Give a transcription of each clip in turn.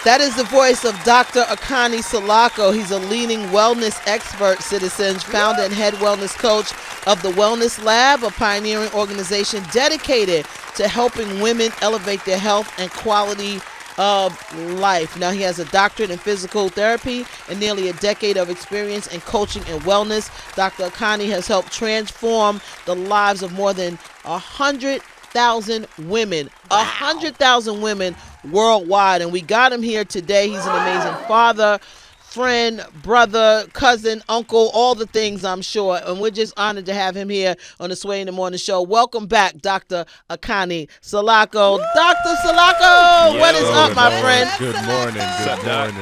That is the voice of Dr. Akanni Salako. He's a leading wellness expert, citizens, founder and head wellness coach of the Wellness Lab, a pioneering organization dedicated to helping women elevate their health and quality of life. Now, he has a doctorate in physical therapy and nearly a decade of experience in coaching and wellness. Dr. Akanni has helped transform the lives of more than 100,000 women. 100,000 women worldwide. And we got him here today. He's an amazing father, friend, brother, cousin, uncle, all the things, I'm sure. And we're just honored to have him here on the Sway in the Morning show. Welcome back, Dr. Akanni Salako. Dr. Salako, what is up, my friend? Good morning. Good morning.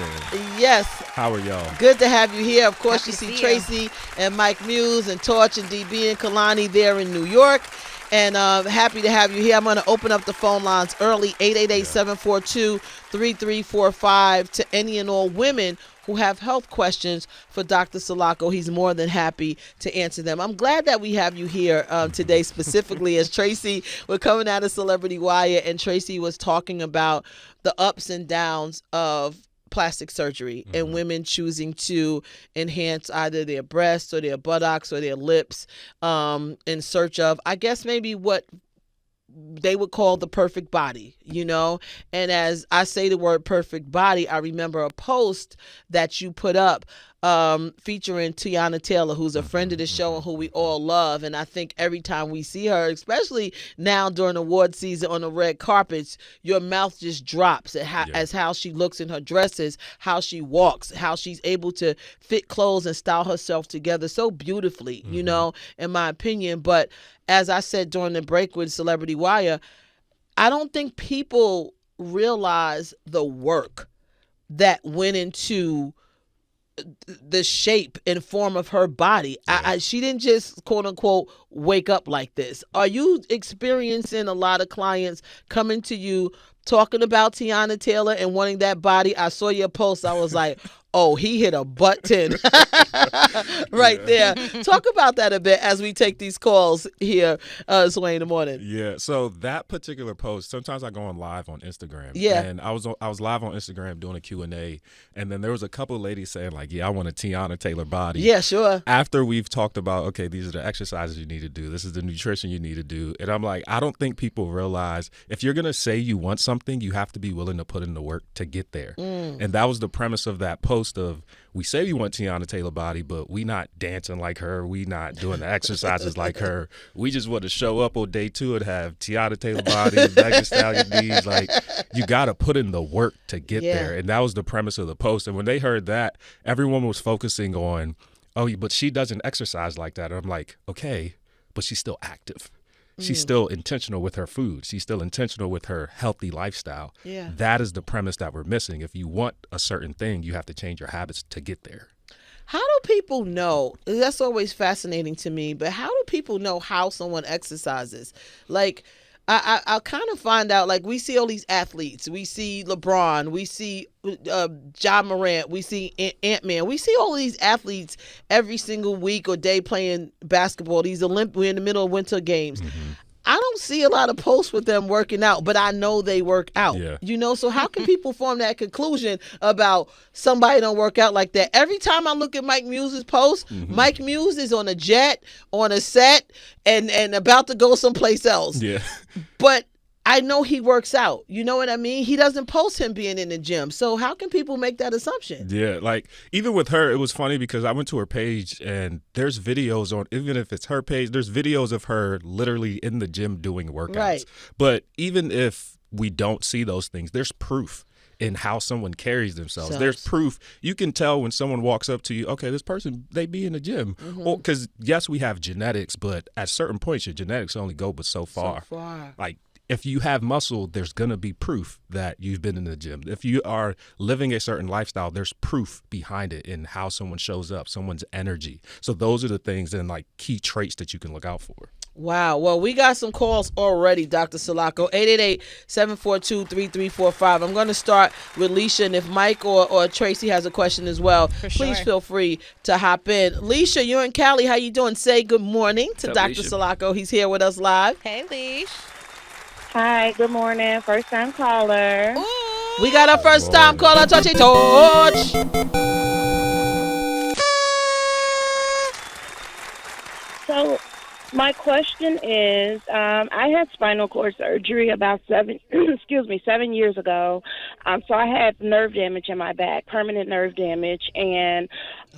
Yes. How are y'all? Good to have you here. Of course, you see Tracy and Mike Muse and Torch and DB and Kalani there in New York. And happy to have you here. I'm going to open up the phone lines early, 888-742-3345, to any and all women who have health questions for Dr. Salako. He's more than happy to answer them. I'm glad that we have you here today, specifically as Tracy, we're coming out of Celebrity Wire, and Tracy was talking about the ups and downs of plastic surgery and women choosing to enhance either their breasts or their buttocks or their lips in search of, I guess, maybe what they would call the perfect body, you know? And as I say the word perfect body, I remember a post that you put up featuring Teyana Taylor, who's a friend of the show and who we all love. And I think every time we see her, especially now during award season on the red carpets, your mouth just drops as how she looks in her dresses, how she walks, how she's able to fit clothes and style herself together so beautifully, you know, in my opinion. But as I said during the break with Celebrity Wire, I don't think people realize the work that went into the shape and form of her body. She didn't just quote unquote wake up like this. Are you experiencing a lot of clients coming to you talking about Teyana Taylor and wanting that body? I saw your post. I was like, oh, he hit a button right there. Talk about that a bit as we take these calls here, Sway in the Morning. Yeah, so that particular post, sometimes I go on live on Instagram. Yeah. And I was live on Instagram doing a Q&A, and then there was a couple of ladies saying, like, yeah, I want a Teyana Taylor body. Yeah, sure. After we've talked about, okay, these are the exercises you need to do. This is the nutrition you need to do. And I'm like, I don't think people realize if you're going to say you want something, you have to be willing to put in the work to get there. And that was the premise of that post of, we say we want Teyana Taylor body, but we not dancing like her. We not doing the exercises like her. We just want to show up on day 2 and have Teyana Taylor body, Megan Stallion knees. Like, you got to put in the work to get there. And that was the premise of the post. And when they heard that, everyone was focusing on, oh, but she doesn't exercise like that. And I'm like, okay, but she's still active. She's still intentional with her food. She's still intentional with her healthy lifestyle. Yeah. That is the premise that we're missing. If you want a certain thing, you have to change your habits to get there. How do people know? That's always fascinating to me, but how do people know how someone exercises? Like, I kind of find out, like, we see all these athletes. We see LeBron. We see John Morant. We see Ant-Man. We see all these athletes every single week or day playing basketball. We're in the middle of winter games. I don't see a lot of posts with them working out, but I know they work out. Yeah. You know, so how can people form that conclusion about somebody don't work out like that? Every time I look at Mike Muse's post, Mike Muse is on a jet, on a set, and about to go someplace else. Yeah. But I know he works out. You know what I mean? He doesn't post him being in the gym. So how can people make that assumption? Yeah, like, even with her, it was funny because I went to her page and there's videos on, even if it's her page, there's videos of her literally in the gym doing workouts. Right. But even if we don't see those things, there's proof in how someone carries themselves. There's proof. You can tell when someone walks up to you, okay, this person, they be in the gym. Well, because, yes, we have genetics, but at certain points, your genetics only go but so far. Like, if you have muscle, there's going to be proof that you've been in the gym. If you are living a certain lifestyle, there's proof behind it in how someone shows up, someone's energy. So those are the things and, like, key traits that you can look out for. Wow. Well, we got some calls already, Dr. Salako. 888-742-3345. I'm going to start with Leisha, and if Mike or Tracy has a question as well, please feel free to hop in. Leisha, you're in Cali. How you doing? Say good morning to Dr. Salako. He's here with us live. Hey, Leash. Hi, good morning. First time caller. Ooh, We got our first time caller, Touchy Torch. So my question is, I had spinal cord surgery about 7 years ago. So I had nerve damage in my back, permanent nerve damage, and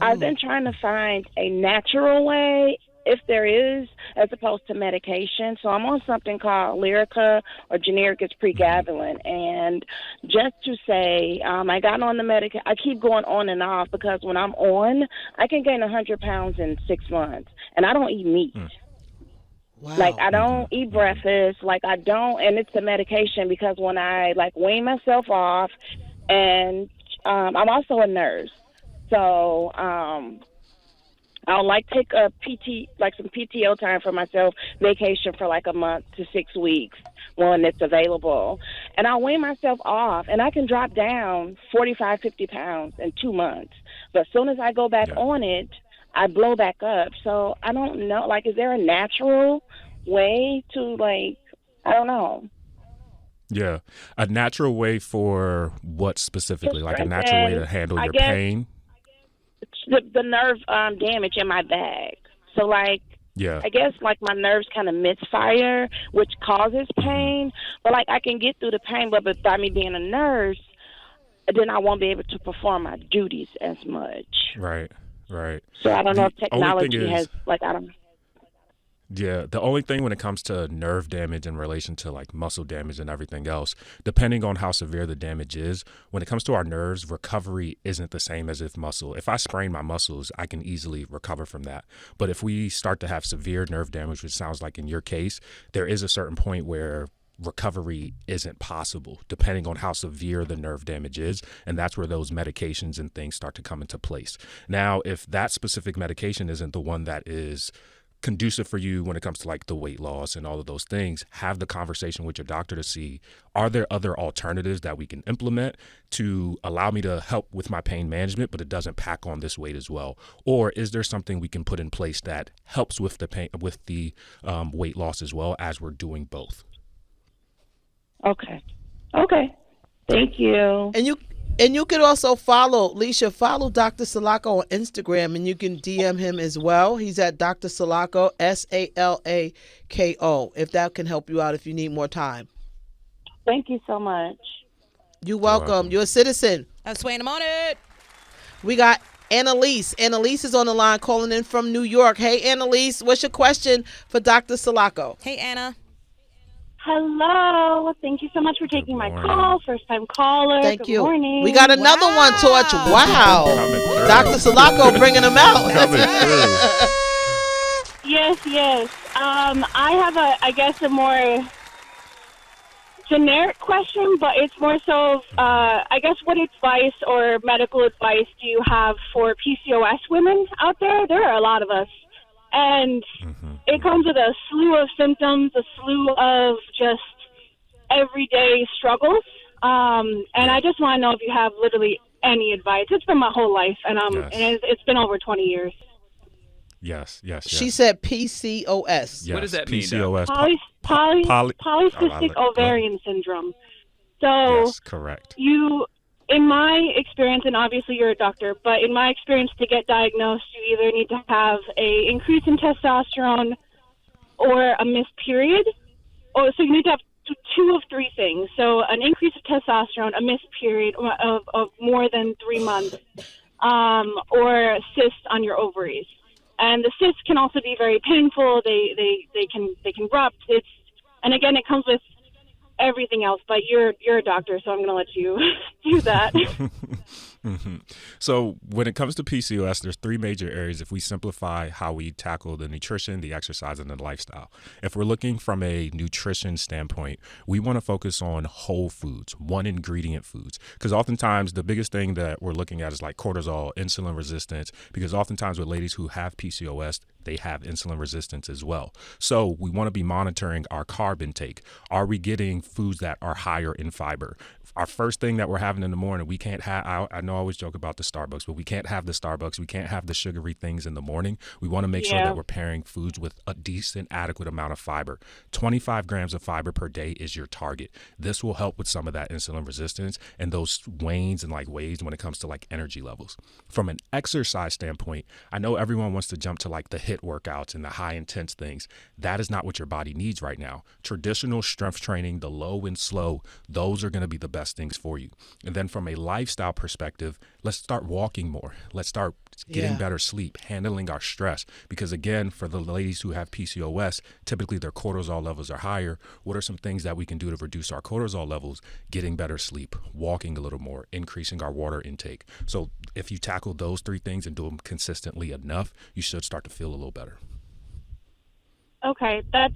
I've been trying to find a natural way, if there is, as opposed to medication. So I'm on something called Lyrica, or generic is pregabalin. And just to say, I got on the medication. I keep going on and off because when I'm on, I can gain 100 pounds in 6 months, and I don't eat meat. Wow. Like, I don't eat breakfast. Like, I don't, and it's the medication because when I, like, wean myself off, and I'm also a nurse. So, I'll, like, take a some PTO time for myself, vacation for, like, a month to 6 weeks when it's available. And I'll wean myself off, and I can drop down 45, 50 pounds in 2 months. But as soon as I go back on it, I blow back up. So I don't know, like, is there a natural way to, like, I don't know. Yeah. A natural way for what specifically? Like a natural way to handle your pain? The nerve damage in my back. So, like, I guess, like, my nerves kind of misfire, which causes pain. But, like, I can get through the pain, but by me being a nurse, then I won't be able to perform my duties as much. Right. Right. So I don't know if technology has, like, I don't know. Yeah, the only thing when it comes to nerve damage in relation to like muscle damage and everything else, depending on how severe the damage is, when it comes to our nerves, recovery isn't the same as if muscle. If I sprain my muscles, I can easily recover from that. But if we start to have severe nerve damage, which sounds like in your case, there is a certain point where recovery isn't possible depending on how severe the nerve damage is, and that's where those medications and things start to come into place. Now, if that specific medication isn't the one that is conducive for you when it comes to like the weight loss and all of those things, have the conversation with your doctor to see, are there other alternatives that we can implement to allow me to help with my pain management, but it doesn't pack on this weight as well? Or is there something we can put in place that helps with the pain, with the weight loss as well, as we're doing both? Okay. Thank you. And you can also follow Dr. Salako on Instagram, and you can DM him as well. He's at Dr. Salako, Salako, if that can help you out if you need more time. Thank you so much. You're welcome. You're a citizen. I'm swaying on it. We got Anelise. Anelise is on the line calling in from New York. Hey, Anelise, what's your question for Dr. Salako? Hey, Anna. Hello. Thank you so much for taking my call. First-time caller. Thank you. Good morning. We got another one, Torch. Wow. Dr. Salako bringing them out. Yes. I have a more generic question, but it's more so, what advice or medical advice do you have for PCOS women out there? There are a lot of us. And it comes with a slew of symptoms, a slew of just everyday struggles. And I just want to know if you have literally any advice. It's been my whole life, and it's been over 20 years. Yes. She said PCOS. Yes, what does that mean? PCOS. Polycystic ovarian syndrome. So yes, correct. In my experience, and obviously you're a doctor, but in my experience, to get diagnosed, you either need to have an increase in testosterone or a missed period. So you need to have two of three things. So an increase of testosterone, a missed period of more than 3 months, or cysts on your ovaries. And the cysts can also be very painful. They can erupt. And again, it comes with everything else, but you're a doctor, so I'm going to let you do that. So when it comes to PCOS, there's three major areas if we simplify how we tackle the nutrition, the exercise, and the lifestyle. If we're looking from a nutrition standpoint, we want to focus on whole foods, one ingredient foods, because oftentimes the biggest thing that we're looking at is like cortisol, insulin resistance, because oftentimes with ladies who have PCOS, they have insulin resistance as well. So we want to be monitoring our carb intake. Are we getting foods that are higher in fiber? Our first thing that we're having in the morning, we can't have, I know know I always joke about the Starbucks, but we can't have the Starbucks. We can't have the sugary things in the morning. We want to make sure that we're pairing foods with a decent, adequate amount of fiber. 25 grams of fiber per day is your target. This will help with some of that insulin resistance and those wanes and like waves when it comes to like energy levels. From an exercise standpoint, I know everyone wants to jump to like the HIIT workouts and the high intense things. That is not what your body needs right now. Traditional strength training, the low and slow, those are going to be the best things for you. And then from a lifestyle perspective, let's start walking more. Let's start getting better sleep, handling our stress. Because again, for the ladies who have PCOS, typically their cortisol levels are higher. What are some things that we can do to reduce our cortisol levels? Getting better sleep, walking a little more, increasing our water intake. So if you tackle those 3 things and do them consistently enough, you should start to feel a little better. Okay, that's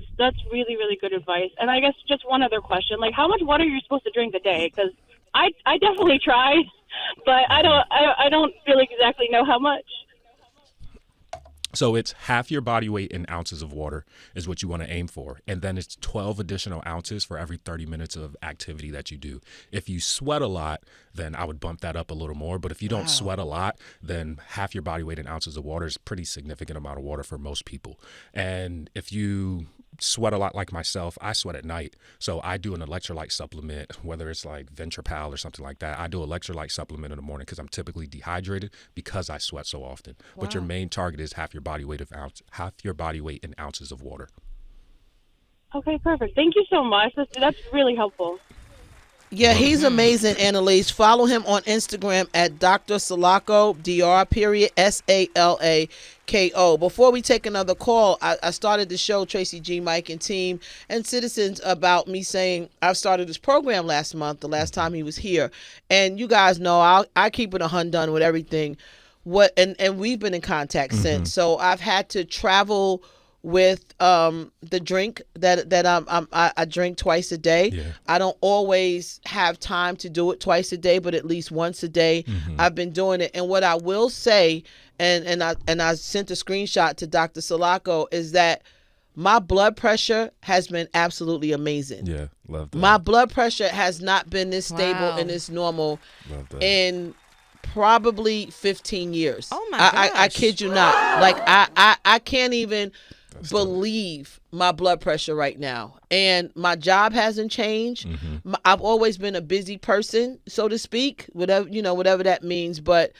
really, really good advice. And I guess just one other question, like how much water are you supposed to drink a day? Because I definitely try, but I don't really exactly know how much. So it's half your body weight in ounces of water is what you want to aim for. And then it's 12 additional ounces for every 30 minutes of activity that you do. If you sweat a lot, then I would bump that up a little more. But if you don't sweat a lot, then half your body weight in ounces of water is a pretty significant amount of water for most people. And if you sweat a lot like myself, I sweat at night. So I do an electrolyte supplement, whether it's like Ventrapal or something like that. I do electrolyte supplement in the morning because I'm typically dehydrated because I sweat so often. Wow. But your main target is half your body weight in ounces of water. Okay, perfect. Thank you so much. That's really helpful. Yeah, he's amazing, Anelise. Follow him on Instagram at Dr. Salako, Salako. Before we take another call, I started the show, Tracy G, Mike, and team, and citizens, about me saying I've started this program last month, the last time he was here. And you guys know I keep it 100 with everything. And we've been in contact since. So I've had to travel with the drink that I drink twice a day. Yeah. I don't always have time to do it twice a day, but at least once a day I've been doing it. And what I will say, and I sent a screenshot to Dr. Salako, is that my blood pressure has been absolutely amazing. Yeah, love that. My blood pressure has not been this stable and this normal in probably 15 years. Oh my gosh. I kid you not. Like I can't even believe my blood pressure right now. And my job hasn't changed. I've always been a busy person, so to speak, whatever that means. But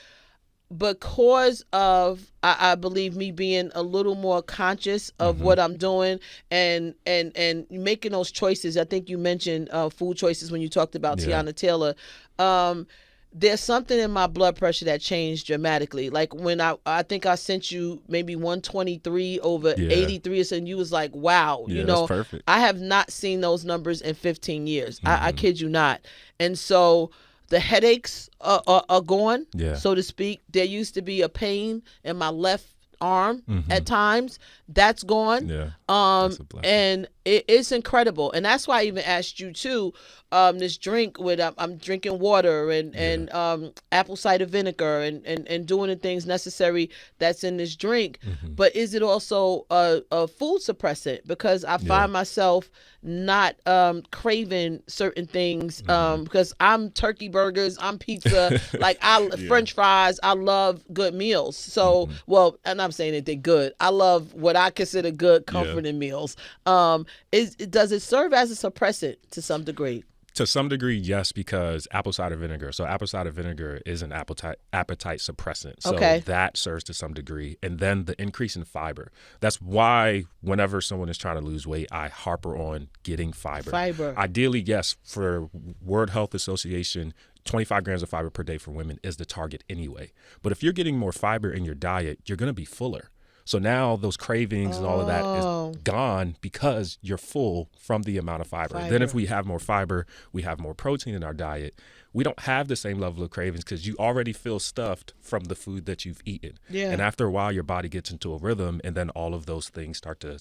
because of, I believe, me being a little more conscious of what I'm doing and making those choices. I think you mentioned food choices when you talked about Teyana Taylor. There's something in my blood pressure that changed dramatically. Like when I think I sent you maybe 123 over 83 or something, you was like, wow, that's perfect. I have not seen those numbers in 15 years. I kid you not. And so the headaches are gone, so to speak. There used to be a pain in my left arm at times. That's gone. And it's incredible. And that's why I even asked you too, this drink with I'm drinking water and apple cider vinegar and doing the things necessary that's in this drink. But is it also a food suppressant? Because I find myself not craving certain things because I'm turkey burgers, I'm pizza, like French fries. I love good meals. So well, and I'm saying that they're good. I love what I consider good comforting meals. Does it serve as a suppressant to some degree? To some degree, yes, because apple cider vinegar. So apple cider vinegar is an appetite suppressant. So that serves to some degree. And then the increase in fiber. That's why whenever someone is trying to lose weight, I harper on getting fiber. Ideally, yes, for World Health Association, 25 grams of fiber per day for women is the target anyway. But if you're getting more fiber in your diet, you're going to be fuller. So now those cravings and all of that is gone because you're full from the amount of fiber. Then if we have more fiber, we have more protein in our diet. We don't have the same level of cravings because you already feel stuffed from the food that you've eaten. And after a while, your body gets into a rhythm, and then all of those things start to,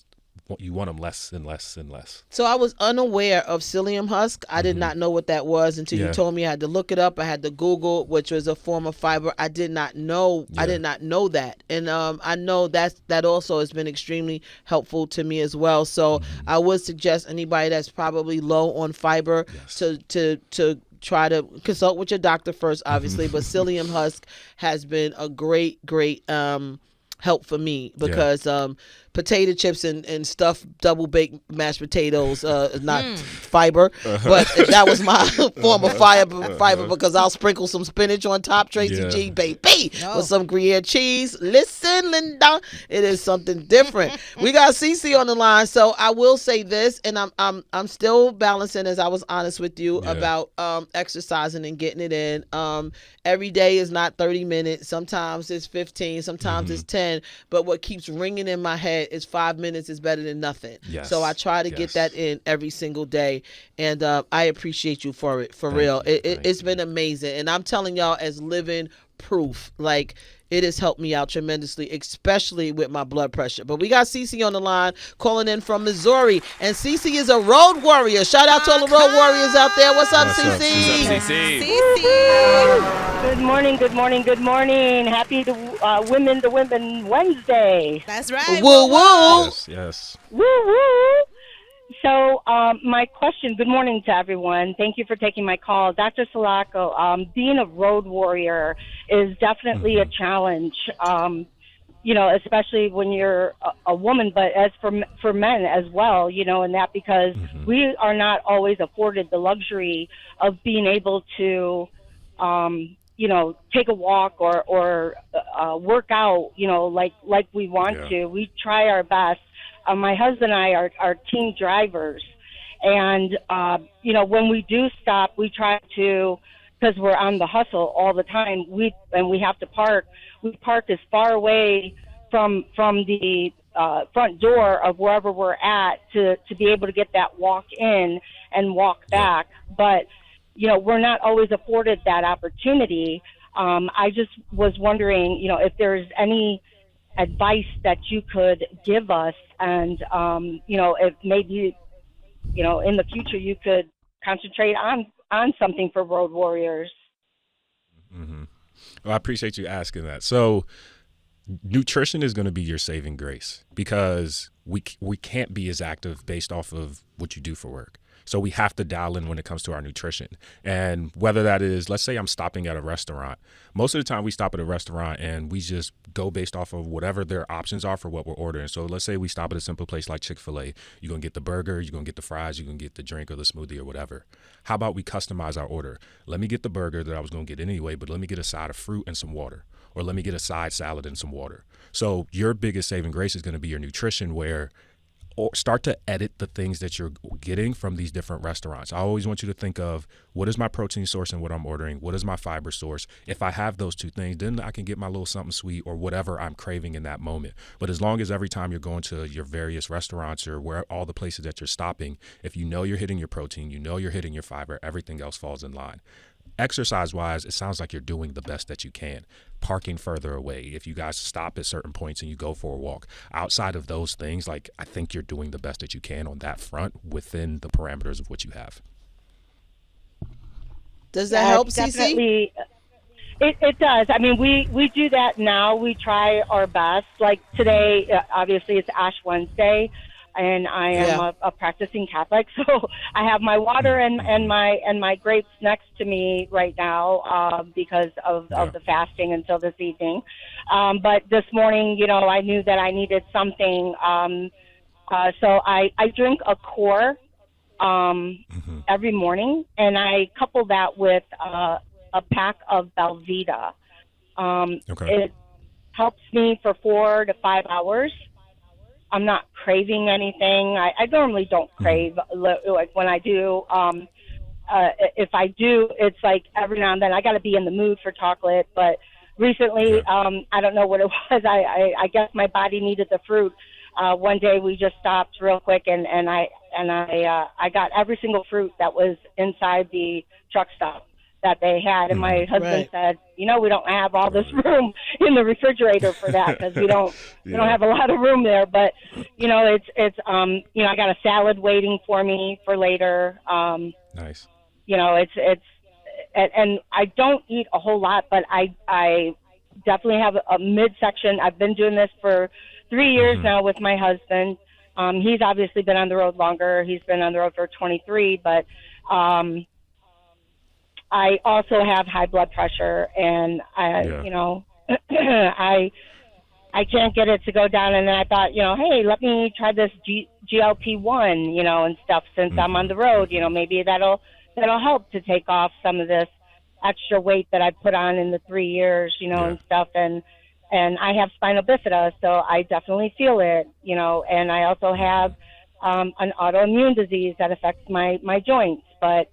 you want them less and less and less. So I was unaware of psyllium husk. I did not know what that was until you told me. I had to look it up. I had to Google, which was a form of fiber. I did not know. I did not know that. And I know that also has been extremely helpful to me as well. So I would suggest anybody that's probably low on fiber to try to consult with your doctor first, obviously, but psyllium husk has been a great help for me because potato chips and stuffed double baked mashed potatoes not fiber, but that was my form of fiber because I'll sprinkle some spinach on top, Tracy G, baby, with some Gruyere cheese. Listen, Linda, it is something different. We got Cece on the line, so I will say this, and I'm still balancing, as I was honest with you about exercising and getting it in. Every day is not 30 minutes. Sometimes it's 15. Sometimes it's 10. But what keeps ringing in my head is 5 minutes is better than nothing. Yes. So I try to get that in every single day. And I appreciate you for it, for real. It's been amazing. And I'm telling y'all as living proof, like, it has helped me out tremendously, especially with my blood pressure. But we got Cece on the line calling in from Missouri. And Cece is a road warrior. Shout out to all the road warriors out there. What's up, Cece? What's up, Cece? Good morning, good morning, good morning. Happy Women to Women Wednesday. That's right. Woo, woo. Yes. Woo, woo. So my question, good morning to everyone. Thank you for taking my call. Dr. Salako, being a road warrior is definitely a challenge, especially when you're a woman, but as for men as well, and that because we are not always afforded the luxury of being able to, take a walk or work out, like we want to. We try our best. My husband and I are team drivers, and when we do stop, we try to, because we're on the hustle all the time. We have to park. We park as far away from the front door of wherever we're at to be able to get that walk in and walk back. But we're not always afforded that opportunity. I just was wondering, if there's any advice that you could give us, and if maybe in the future you could concentrate on something for road warriors. Well, I appreciate you asking that. So nutrition is going to be your saving grace, because we can't be as active based off of what you do for work. So we have to dial in when it comes to our nutrition. And whether that is, let's say I'm stopping at a restaurant. Most of the time we stop at a restaurant and we just go based off of whatever their options are for what we're ordering. So let's say we stop at a simple place like Chick-fil-A. You're going to get the burger, you're going to get the fries, you're going to get the drink or the smoothie or whatever. How about we customize our order? Let me get the burger that I was going to get anyway, but let me get a side of fruit and some water. Or let me get a side salad and some water. So your biggest saving grace is going to be your nutrition, where or start to edit the things that you're getting from these different restaurants. I always want you to think of, what is my protein source and what I'm ordering? What is my fiber source? If I have those two things, then I can get my little something sweet or whatever I'm craving in that moment. But as long as every time you're going to your various restaurants or where all the places that you're stopping, if you know you're hitting your protein, you know you're hitting your fiber, everything else falls in line. Exercise-wise, it sounds like you're doing the best that you can. Parking further away, if you guys stop at certain points and you go for a walk. Outside of those things, I think you're doing the best that you can on that front within the parameters of what you have. Does that help, Cece? Definitely. It does. I mean, we do that now. We try our best. Like today, obviously, it's Ash Wednesday. And I am a practicing Catholic, so I have my water and my grapes next to me right now because of the fasting until this evening. But this morning, I knew that I needed something, so I drink a core every morning, and I couple that with a pack of Belvita. It helps me for 4 to 5 hours. I'm not craving anything. I normally don't crave. Like when I do, if I do, it's like every now and then I got to be in the mood for chocolate. But recently, I don't know what it was. I guess my body needed the fruit. One day we just stopped real quick and I got every single fruit that was inside the truck stop that they had, and my husband said, we don't have all this room in the refrigerator for that because we don't have a lot of room there. But it's I got a salad waiting for me for later. Nice. It's and I don't eat a whole lot, but I definitely have a midsection. I've been doing this for 3 years now with my husband. He's obviously been on the road longer. He's been on the road for 23, but I also have high blood pressure, and Yeah. you know, I can't get it to go down. And then I thought, you know, hey, let me try this GLP-1, you know, and stuff. Since I'm on the road, you know, maybe that'll help to take off some of this extra weight that I put on in the 3 years, you know, Yeah. and stuff. And I have spinal bifida, so I definitely feel it, you know. And I also have an autoimmune disease that affects my joints, but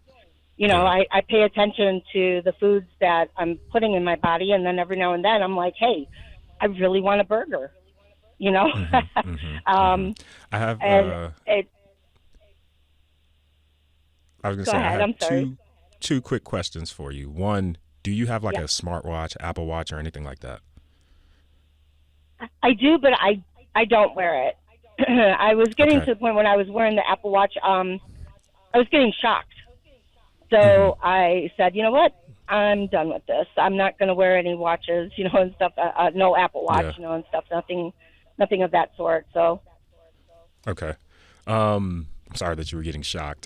you know, Yeah. I pay attention to the foods that I'm putting in my body, and then every now and then I'm like, hey, I really want a burger, you know. I have. And I was gonna Go say I ahead, have I'm sorry. two quick questions for you. One, do you have like Yeah. a smartwatch, Apple Watch, or anything like that? I do, but I don't wear it. I was getting Okay. to the point when I was wearing the Apple Watch, I was getting shocked. So I said, you know what? I'm done with this. I'm not going to wear any watches, you know, and stuff. No Apple Watch, Yeah. you know, and stuff. Nothing of that sort. So Okay. I'm sorry that you were getting shocked.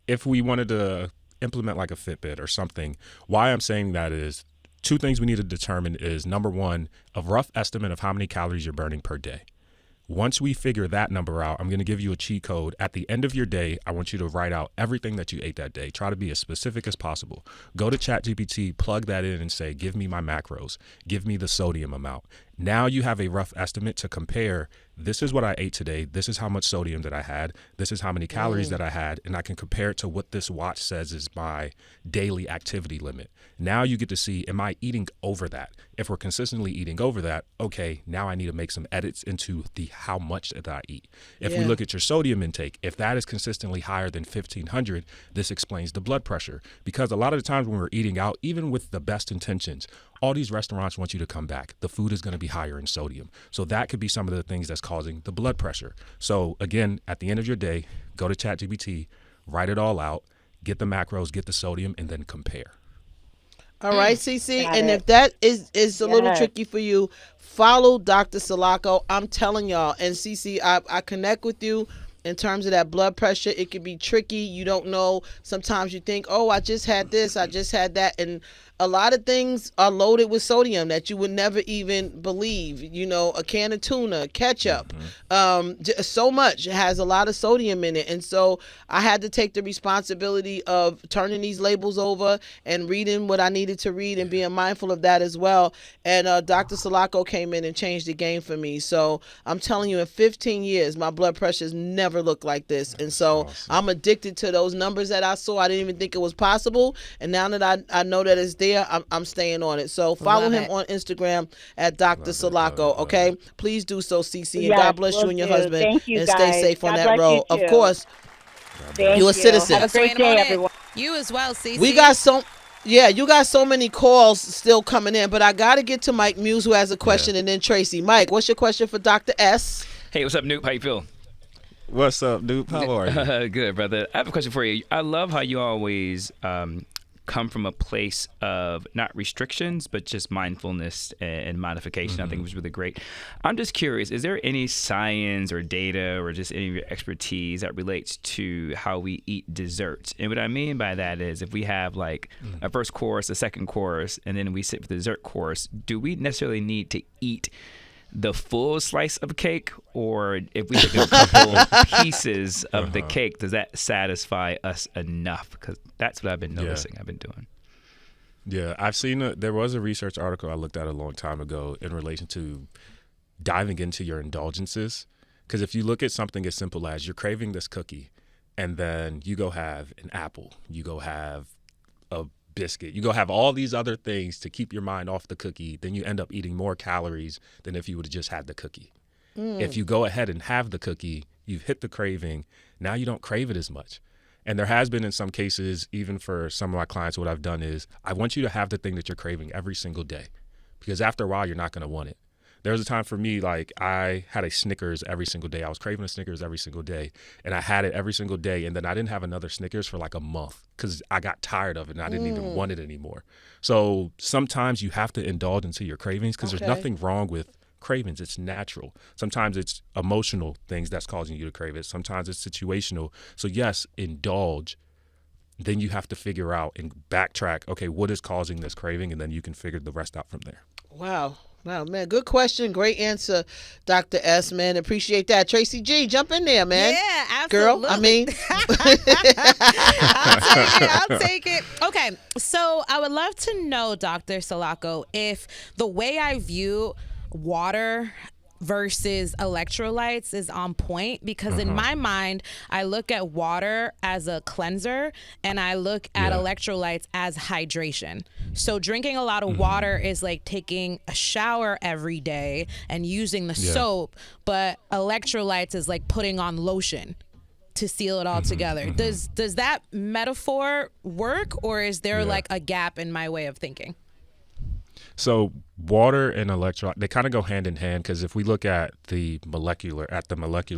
If we wanted to implement like a Fitbit or something, why I'm saying that is two things we need to determine is, number one, a rough estimate of how many calories you're burning per day. Once we figure that number out, I'm going to give you a cheat code. At the end of your day, I want you to write out everything that you ate that day. Try to be as specific as possible. Go to ChatGPT, plug that in and say, give me my macros, give me the sodium amount. Now you have a rough estimate to compare. This is what I ate today. This is how much sodium that I had. This is how many calories that I had. And I can compare it to what this watch says is my daily activity limit. Now you get to see, am I eating over that? If we're consistently eating over that, okay, now I need to make some edits into the how much that I eat. If we Yeah. look at your sodium intake, if that is consistently higher than 1,500, this explains the blood pressure. Because a lot of the times when we're eating out, even with the best intentions, all these restaurants want you to come back. The food is going to be higher in sodium. So that could be some of the things that's causing the blood pressure. So again, at the end of your day, go to ChatGPT, write it all out, get the macros, get the sodium, and then compare. All right, CC. Got And it. if that is a little Yes. tricky for you, follow Dr. Salako. I'm telling y'all. And CC, I connect with you in terms of that blood pressure. It can be tricky. You don't know. Sometimes you think, oh, I just had this, I just had that. And a lot of things are loaded with sodium that you would never even believe. You know, a can of tuna, ketchup, so much. It has a lot of sodium in it. And so I had to take the responsibility of turning these labels over and reading what I needed to read and being mindful of that as well. And Dr. Salako came in and changed the game for me. So I'm telling you, in 15 years, my blood pressure's never looked like this. And so I'm addicted to those numbers that I saw. I didn't even think it was possible. And now that I know that it's there, I'm staying on it. So follow Love him it. on Instagram at Dr. Salako. Okay, please do so, CC, and Yes, God bless you will and your do. husband, Thank you, and stay guys. safe on God that bless you, road. Of too. course, Thank You a you. citizen. Have a Let's great wait day, on it. everyone. You as well, CC. we got you got so many calls still coming in, but I got to get to Mike Muse, who has a question, and then Tracy. Mike, what's your question for Dr. S? Hey, what's up, Noop? How you feel? What's up, dude? How are you? Good, brother. I have a question for you. I love how you always come from a place of not restrictions, but just mindfulness and modification. I think it was really great. I'm just curious, is there any science or data or just any of your expertise that relates to how we eat desserts? And what I mean by that is if we have like a first course, a second course, and then we sit for the dessert course, do we necessarily need to eat the full slice of cake, or if we take a couple pieces of the cake, does that satisfy us enough? Because that's what I've been noticing. I've been doing. Yeah, I've seen there was a research article I looked at a long time ago in relation to diving into your indulgences. Because if you look at something as simple as you're craving this cookie, and then you go have an apple, you go have a biscuit, you go have all these other things to keep your mind off the cookie, then you end up eating more calories than if you would have just had the cookie. If you go ahead and have the cookie, you've hit the craving. Now you don't crave it as much. And there has been in some cases, even for some of my clients, what I've done is I want you to have the thing that you're craving every single day, because after a while, you're not going to want it. There was a time for me, like I had a Snickers every single day. I was craving a Snickers every single day, and I had it every single day. And then I didn't have another Snickers for like a month because I got tired of it and I didn't even want it anymore. So sometimes you have to indulge into your cravings because there's nothing wrong with cravings. It's natural. Sometimes it's emotional things that's causing you to crave it. Sometimes it's situational. So yes, indulge then you have to figure out and backtrack, okay, what is causing this craving? And then you can figure the rest out from there. Wow. Wow, man. Good question. Great answer, Dr. S, man. Appreciate that. Tracy G, jump in there, man. Yeah, absolutely. Girl, I mean. I'll take it. Okay, so I would love to know, Dr. Salako, if the way I view water versus electrolytes is on point, because in my mind I look at water as a cleanser and I look at electrolytes as hydration. So drinking a lot of water is like taking a shower every day and using the soap, but electrolytes is like putting on lotion to seal it all together. Does that metaphor work, or is there like a gap in my way of thinking? So water and electrolyte, they kind of go hand in hand, because if we look at the molecular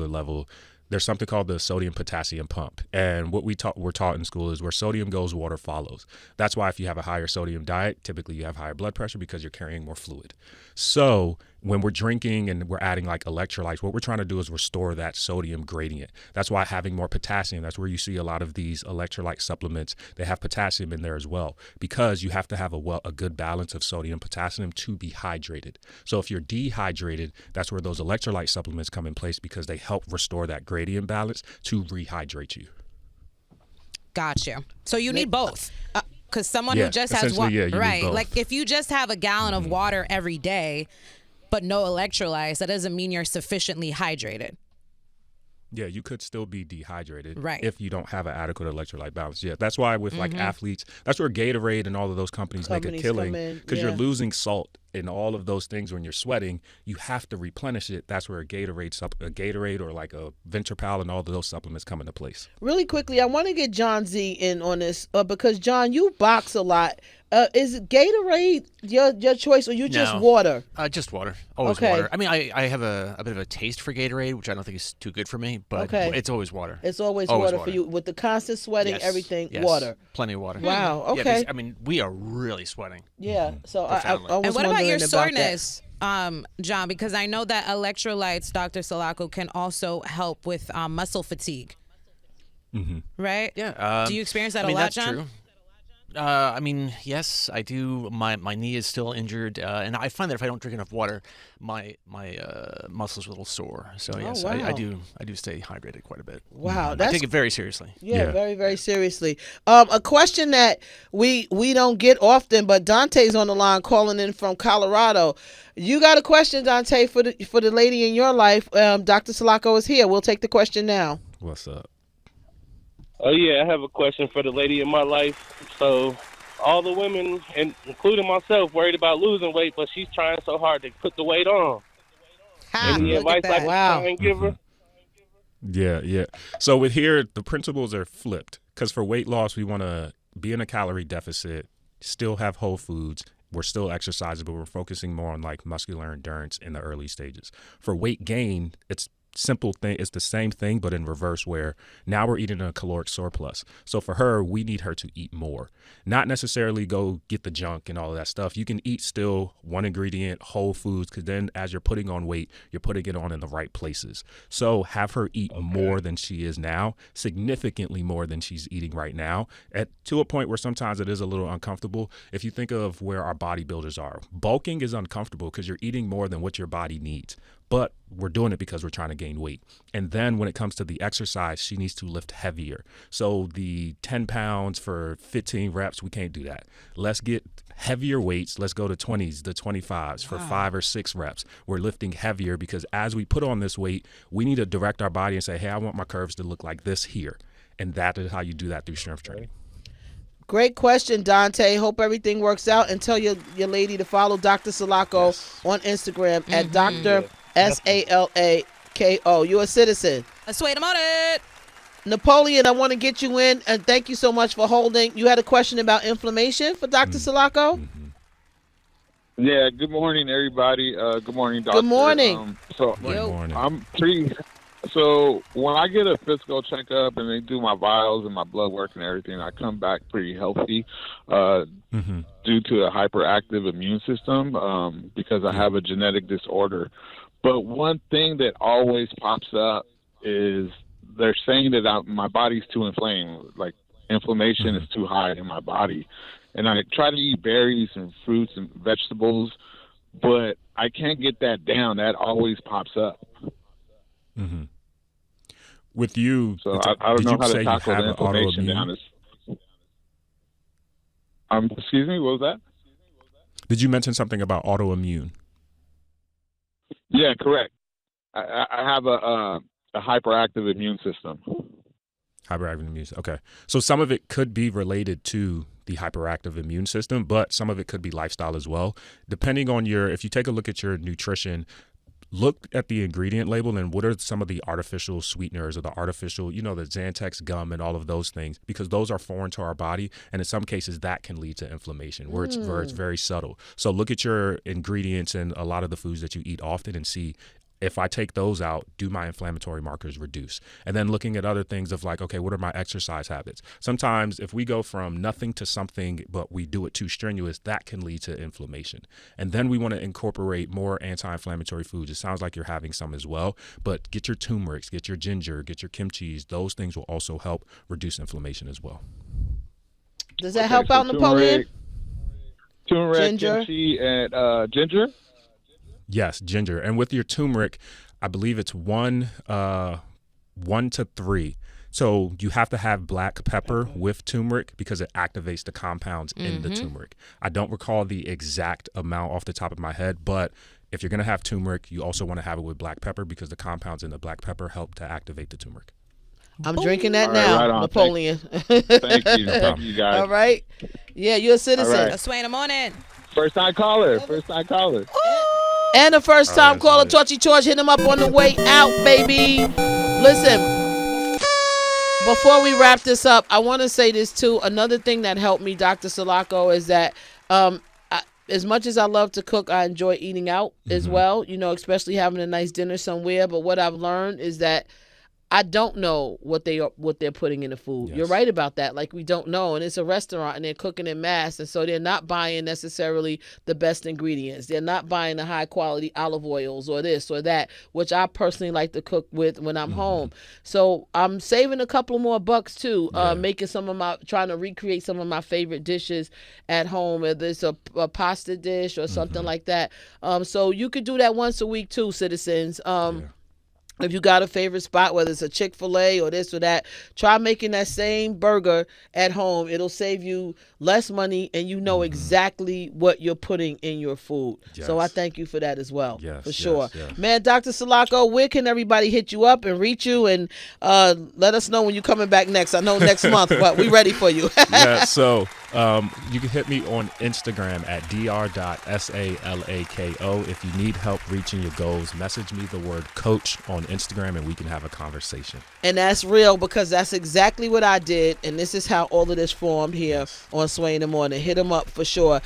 level, there's something called the sodium potassium pump. And what we're taught in school is where sodium goes, water follows. That's why if you have a higher sodium diet, typically you have higher blood pressure because you're carrying more fluid. So when we're drinking and we're adding like electrolytes, what we're trying to do is restore that sodium gradient. That's why having more potassium, that's where you see a lot of these electrolyte supplements, they have potassium in there as well, because you have to have a good balance of sodium, potassium to be hydrated. So if you're dehydrated, that's where those electrolyte supplements come in place, because they help restore that gradient balance to rehydrate you. Gotcha. So you need both. Because someone who just has water, right? Like if you just have a gallon of water every day, but no electrolytes, that doesn't mean you're sufficiently hydrated. Yeah, you could still be dehydrated right, if you don't have an adequate electrolyte balance. Yeah, that's why with like athletes, that's where Gatorade and all of those companies make a killing, because you're losing salt in all of those things when you're sweating. You have to replenish it. That's where a Gatorade or like a Ventrapal and all of those supplements come into place. Really quickly, I want to get John Z in on this because John, you box a lot. Is Gatorade your choice, or you just water? Just water. Always water. I mean, I have a bit of a taste for Gatorade, which I don't think is too good for me, but it's always water. It's always water for you. With the constant sweating, everything, water. Plenty of water. Wow, okay. Yeah, I mean, we are really sweating. Yeah, so I was and what about your soreness? John, because I know that electrolytes, Dr. Salako, can also help with muscle fatigue. Right? Yeah. Do you experience that a lot, John? That's true. I mean, yes, I do. My knee is still injured, and I find that if I don't drink enough water, my muscles are a little sore. So yes, I do stay hydrated quite a bit. Wow, I take it very seriously. Yeah, very, very seriously. A question that we don't get often, but Dante's on the line calling in from Colorado. You got a question, Dante, for the lady in your life? Dr. Salako is here. We'll take the question now. What's up? Oh, yeah, I have a question for the lady in my life. So all the women, including myself, worried about losing weight, but she's trying so hard to put the weight on. Any advice I can try and give her? Yeah. So with here, the principles are flipped, because for weight loss, we want to be in a calorie deficit, still have whole foods. We're still exercising, but we're focusing more on like muscular endurance in the early stages. For weight gain, it's simple thing. It's the same thing, but in reverse, where now we're eating a caloric surplus. So for her, we need her to eat more, not necessarily go get the junk and all of that stuff. You can eat still one ingredient, whole foods, because then as you're putting on weight, you're putting it on in the right places. So have her eat more than she is now, significantly more than she's eating right now, to a point where sometimes it is a little uncomfortable. If you think of where our bodybuilders are, bulking is uncomfortable because you're eating more than what your body needs. But we're doing it because we're trying to gain weight. And then when it comes to the exercise, she needs to lift heavier. So the 10 pounds for 15 reps, we can't do that. Let's get heavier weights. Let's go to 20s, the 25s for 5 or 6 reps. We're lifting heavier because as we put on this weight, we need to direct our body and say, hey, I want my curves to look like this here. And that is how you do that through strength training. Great question, Dante. Hope everything works out. And tell your lady to follow Dr. Salako on Instagram at Dr. Salako. You're a citizen. Let's wait about it. Napoleon, I want to get you in, and thank you so much for holding. You had a question about inflammation for Dr. Salako? Yeah, good morning, everybody. Good morning, doctor. Good morning. Good morning. So when I get a physical checkup and they do my vitals and my blood work and everything, I come back pretty healthy due to a hyperactive immune system because I have a genetic disorder. But one thing that always pops up is they're saying that my body's too inflamed. Like inflammation is too high in my body. And I try to eat berries and fruits and vegetables, but I can't get that down. That always pops up. Mm-hmm. With you, so I don't know how to tackle the inflammation down. Excuse me, what was that? Did you mention something about autoimmune? Yeah, correct. I have a hyperactive immune system. Hyperactive immune system. Okay. So some of it could be related to the hyperactive immune system, but some of it could be lifestyle as well. Depending on if you take a look at your nutrition, look at the ingredient label and what are some of the artificial sweeteners or the artificial, the Xantex gum and all of those things, because those are foreign to our body. And in some cases that can lead to inflammation where it's very subtle. So look at your ingredients and a lot of the foods that you eat often and see, if I take those out, do my inflammatory markers reduce? And then looking at other things of like, okay, what are my exercise habits? Sometimes if we go from nothing to something, but we do it too strenuous, that can lead to inflammation. And then we want to incorporate more anti-inflammatory foods. It sounds like you're having some as well, but get your turmerics, get your ginger, get your kimchis. Those things will also help reduce inflammation as well. Does that help out, Napoleon? Turmeric, ginger, kimchi, and ginger? Yes, ginger. And with your turmeric, I believe it's 1 to 3. So you have to have black pepper with turmeric because it activates the compounds in the turmeric. I don't recall the exact amount off the top of my head, but if you're going to have turmeric, you also want to have it with black pepper because the compounds in the black pepper help to activate the turmeric. I'm drinking that now, right Napoleon. Thank you. Thank you, guys. All right. Yeah, you're a citizen. Right. That's Sway in the morning. First time caller. And the first time caller, Torchy George, hit him up on the way out, baby. Listen, before we wrap this up, I want to say this too. Another thing that helped me, Dr. Salako, is that as much as I love to cook, I enjoy eating out as well, especially having a nice dinner somewhere. But what I've learned is that I don't know what they're putting in the food. Yes. You're right about that. Like, we don't know. And it's a restaurant and they're cooking in mass. And so they're not buying necessarily the best ingredients. They're not buying the high quality olive oils or this or that, which I personally like to cook with when I'm home. So I'm saving a couple more bucks too, making trying to recreate some of my favorite dishes at home. Whether it's a pasta dish or something like that. So you could do that once a week too, citizens. If you got a favorite spot, whether it's a Chick-fil-A or this or that, try making that same burger at home. It'll save you less money, and you know exactly what you're putting in your food. Yes. So I thank you for that as well, for sure. Yes. Man, Dr. Salako, where can everybody hit you up and reach you? And let us know when you're coming back next. I know next month, but we ready for you. So you can hit me on Instagram at dr.salako. If you need help reaching your goals, message me the word coach on Instagram and we can have a conversation. And that's real, because that's exactly what I did. And this is how all of this formed here on Sway in the Morning. Hit them up for sure.